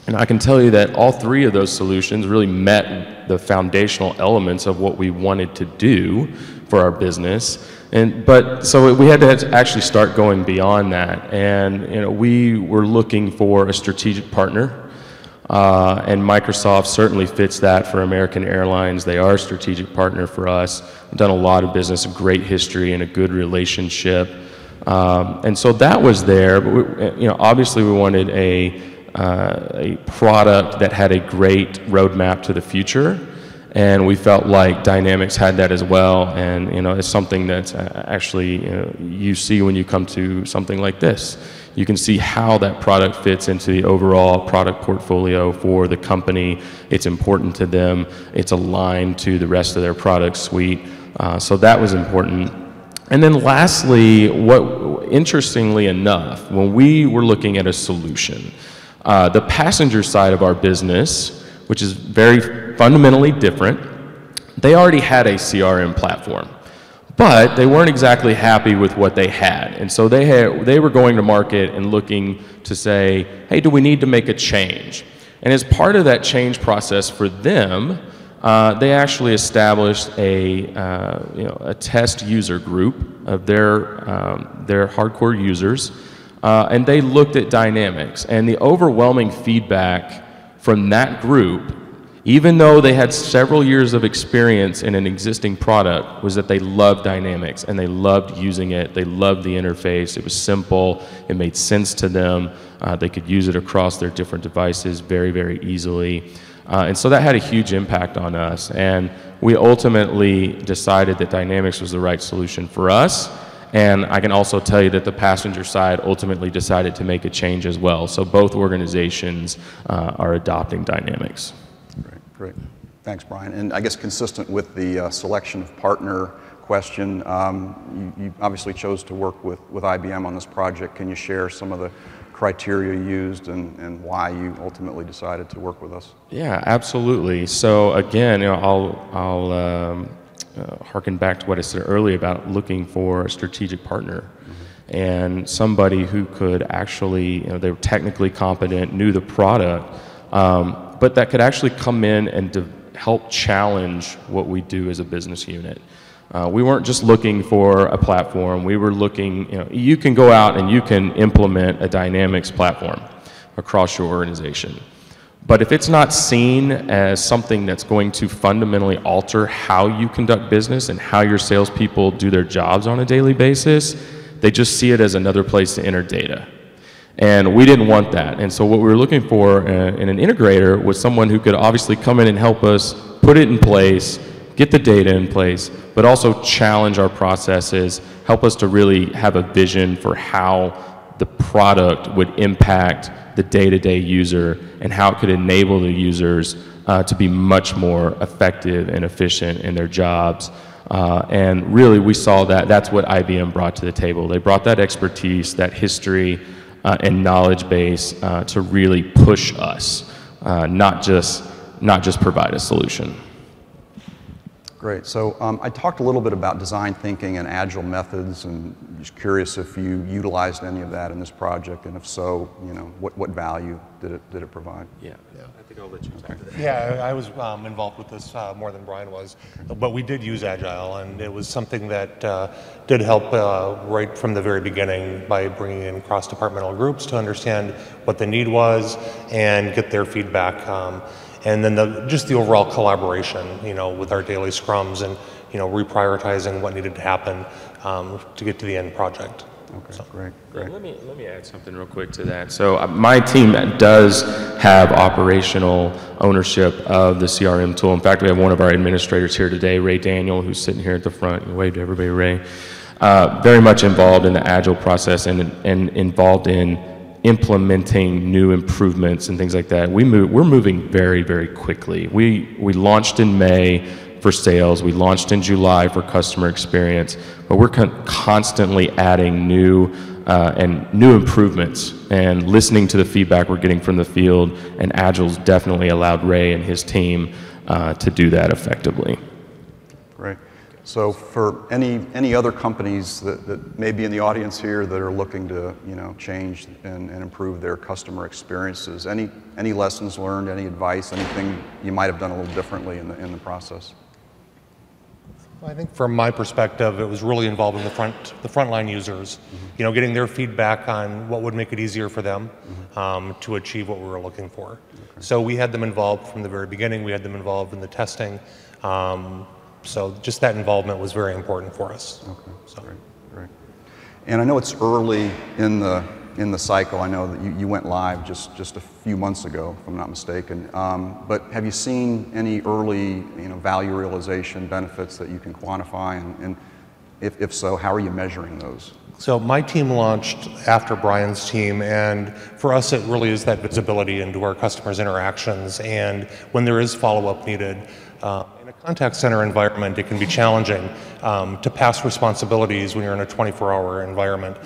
and I can tell you that all 3 of those solutions really met the foundational elements of what we wanted to do for our business. So we had to actually start going beyond that, and we were looking for a strategic partner, and Microsoft certainly fits that for American Airlines. They are a strategic partner for us. We've done a lot of business, a great history, and a good relationship, and so that was there. But obviously we wanted a product that had a great roadmap to the future. And we felt like Dynamics had that as well, and it's something that's actually you see when you come to something like this. You can see how that product fits into the overall product portfolio for the company. It's important to them. It's aligned to the rest of their product suite. So that was important. And then lastly, interestingly enough, when we were looking at a solution, the passenger side of our business, which is very fundamentally different, they already had a CRM platform, but they weren't exactly happy with what they had. And so they were going to market and looking to say, hey, do we need to make a change? And as part of that change process for them, they actually established a test user group of their hardcore users, and they looked at Dynamics. And the overwhelming feedback from that group, even though they had several years of experience in an existing product, was that they loved Dynamics and they loved using it. They loved the interface. It was simple. It made sense to them. They could use it across their different devices very, very easily. And so that had a huge impact on us. And we ultimately decided that Dynamics was the right solution for us. And I can also tell you that the passenger side ultimately decided to make a change as well. So both organizations are adopting Dynamics. Great. Thanks, Brian. And I guess consistent with the selection of partner question, you obviously chose to work with IBM on this project. Can you share some of the criteria used and why you ultimately decided to work with us? Yeah, absolutely. So again, I'll harken back to what I said earlier about looking for a strategic partner. And somebody who could actually, they were technically competent, knew the product, but that could actually come in and help challenge what we do as a business unit. We weren't just looking for a platform. We were looking, you can go out and you can implement a Dynamics platform across your organization. But if it's not seen as something that's going to fundamentally alter how you conduct business and how your salespeople do their jobs on a daily basis, they just see it as another place to enter data. And we didn't want that. And so what we were looking for in an integrator was someone who could obviously come in and help us put it in place, get the data in place, but also challenge our processes, help us to really have a vision for how the product would impact the day-to-day user and how it could enable the users to be much more effective and efficient in their jobs. And really, we saw that that's what IBM brought to the table. They brought that expertise, that history, and knowledge base to really push us, not just provide a solution. Great. So I talked a little bit about design thinking and agile methods, and just curious if you utilized any of that in this project, and if so, what value did it provide? Yeah. I think I'll let you talk to that. Yeah, I was involved with this more than Brian was, but we did use Agile, and it was something that did help right from the very beginning by bringing in cross-departmental groups to understand what the need was and get their feedback. And then just the overall collaboration, with our daily scrums and, reprioritizing what needed to happen to get to the end project. Okay, So. great. Let me add something real quick to that. So my team does have operational ownership of the CRM tool. In fact, we have one of our administrators here today, Ray Daniel, who's sitting here at the front. Wave to everybody, Ray. Very much involved in the Agile process and involved in implementing new improvements and things like that. We're moving very, very quickly. We launched in May for sales. We launched in July for customer experience, but we're constantly adding new improvements and listening to the feedback we're getting from the field, and Agile's definitely allowed Ray and his team to do that effectively. Great. So for any other companies that may be in the audience here that are looking to change and improve their customer experiences, any lessons learned, any advice, anything you might have done a little differently in the process? I think from my perspective, it was really involving the frontline users, getting their feedback on what would make it easier for them to achieve what we were looking for. Okay. So we had them involved from the very beginning. We had them involved in the testing. So just that involvement was very important for us. Okay, so. Great. And I know it's early in the cycle. I know that you went live just a few months ago, if I'm not mistaken. But have you seen any early value realization benefits that you can quantify? And if so, how are you measuring those? So my team launched after Brian's team, and for us it really is that visibility into our customers' interactions, and when there is follow-up needed. In a contact center environment, it can be challenging to pass responsibilities when you're in a 24-hour environment.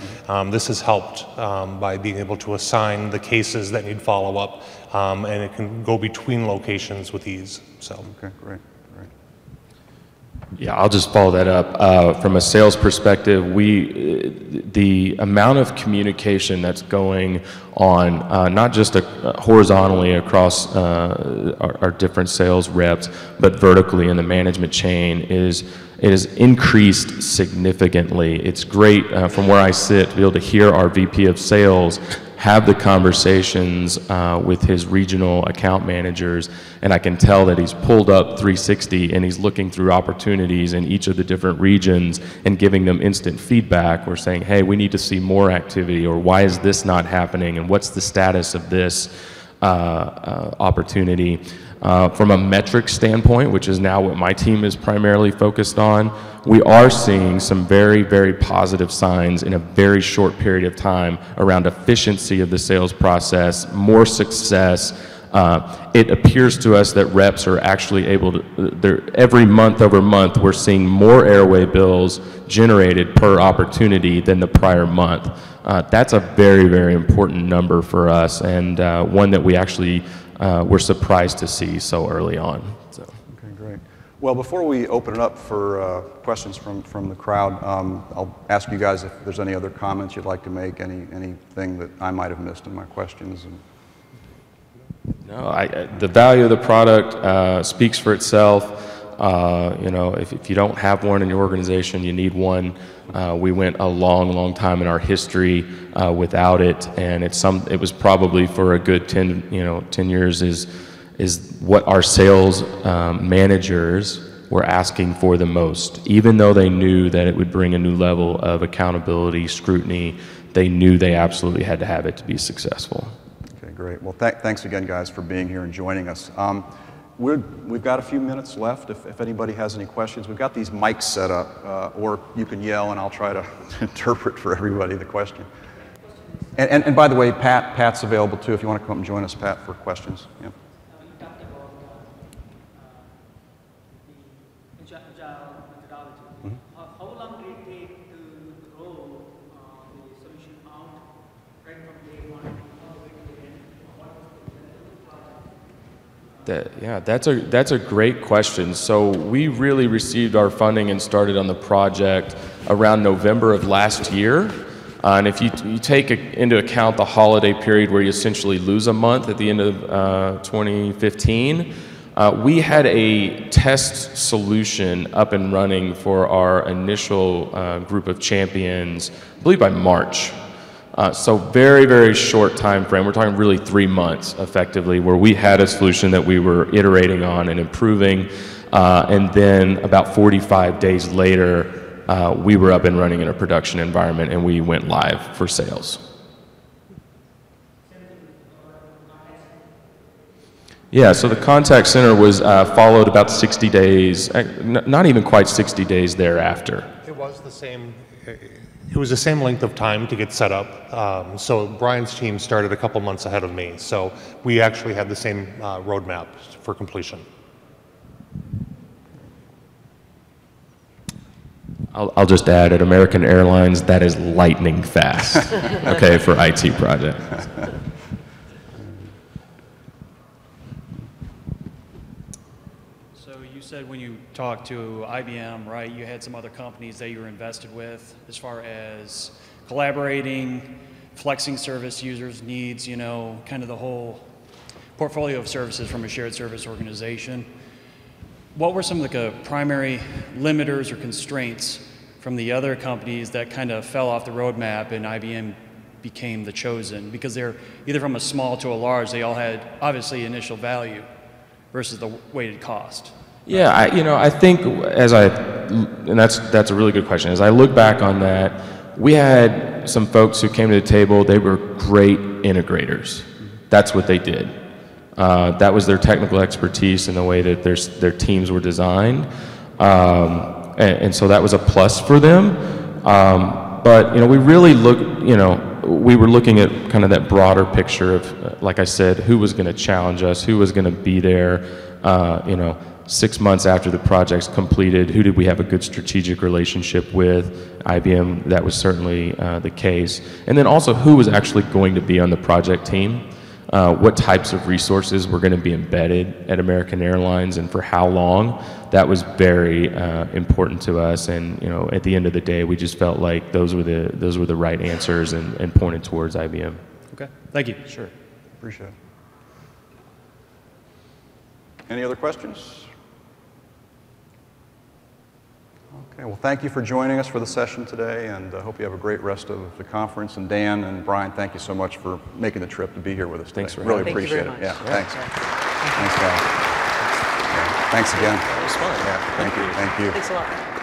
This has helped by being able to assign the cases that need follow-up, and it can go between locations with ease. So. Okay, great. Yeah, I'll just follow that up. From a sales perspective, the amount of communication that's going on, not just horizontally across our different sales reps, but vertically in the management chain, it has increased significantly. It's great from where I sit to be able to hear our VP of sales have the conversations with his regional account managers, and I can tell that he's pulled up 360 and he's looking through opportunities in each of the different regions and giving them instant feedback. We're saying, hey, we need to see more activity, or why is this not happening, and what's the status of this opportunity. From a metric standpoint, which is now what my team is primarily focused on, we are seeing some very, very positive signs in a very short period of time around efficiency of the sales process, more success. It appears to us that reps are actually able to, every month over month, we're seeing more airway bills generated per opportunity than the prior month. That's a very, very important number for us, and one that we actually were surprised to see so early on. So. Okay, great. Well, before we open it up for questions from the crowd, I'll ask you guys if there's any other comments you'd like to make, anything that I might have missed in my questions. No, the value of the product speaks for itself. If you don't have one in your organization, you need one. We went a long, long time in our history without it, and it was probably for a good 10 years is what our sales managers were asking for the most. Even though they knew that it would bring a new level of accountability, scrutiny, they knew they absolutely had to have it to be successful. Okay, great. Well, thanks again, guys, for being here and joining us. We've got a few minutes left if anybody has any questions. We've got these mics set up, or you can yell and I'll try to interpret for everybody the question. And by the way, Pat's available too if you want to come up and join us, Pat, for questions. Yeah. That's a great question. So we really received our funding and started on the project around November of last year. And if you take into account the holiday period where you essentially lose a month at the end of 2015, we had a test solution up and running for our initial group of champions, I believe by March. So very, very short time frame. We're talking really 3 months effectively where we had a solution that we were iterating on and improving. And then about 45 days later, we were up and running in a production environment and we went live for sales. Yeah, so the contact center was followed about 60 days, not even quite 60 days thereafter. It was the same. It was the same length of time to get set up. So Brian's team started a couple months ahead of me. So we actually had the same roadmap for completion. I'll just add, at American Airlines, that is lightning fast, okay, for IT projects. You said when you talked to IBM, right, you had some other companies that you were invested with as far as collaborating, flexing service users' needs, you know, kind of the whole portfolio of services from a shared service organization. What were some of the primary limiters or constraints from the other companies that kind of fell off the roadmap and IBM became the chosen? Because they're either from a small to a large, they all had obviously initial value versus the weighted cost. Yeah, I think and that's a really good question. As I look back on that, we had some folks who came to the table. They were great integrators. That's what they did. That was their technical expertise in the way that their teams were designed, and so that was a plus for them. But we really we were looking at kind of that broader picture of, like I said, who was going to challenge us, who was going to be there. 6 months after the project's completed, who did we have a good strategic relationship with? IBM, that was certainly the case. And then also, who was actually going to be on the project team? What types of resources were going to be embedded at American Airlines and for how long? That was very important to us. And at the end of the day, we just felt like those were the right answers and pointed towards IBM. Okay, thank you. Sure. Appreciate it. Any other questions? Okay, well, thank you for joining us for the session today, and I hope you have a great rest of the conference. And Dan and Brian, thank you so much for making the trip to be here with us today. Thanks for really having me. appreciate Thank it. you very Yeah, much. thanks. Thanks, guys. Yeah, thanks again. That was fun. Yeah, thank you. Thank you. Thanks a lot.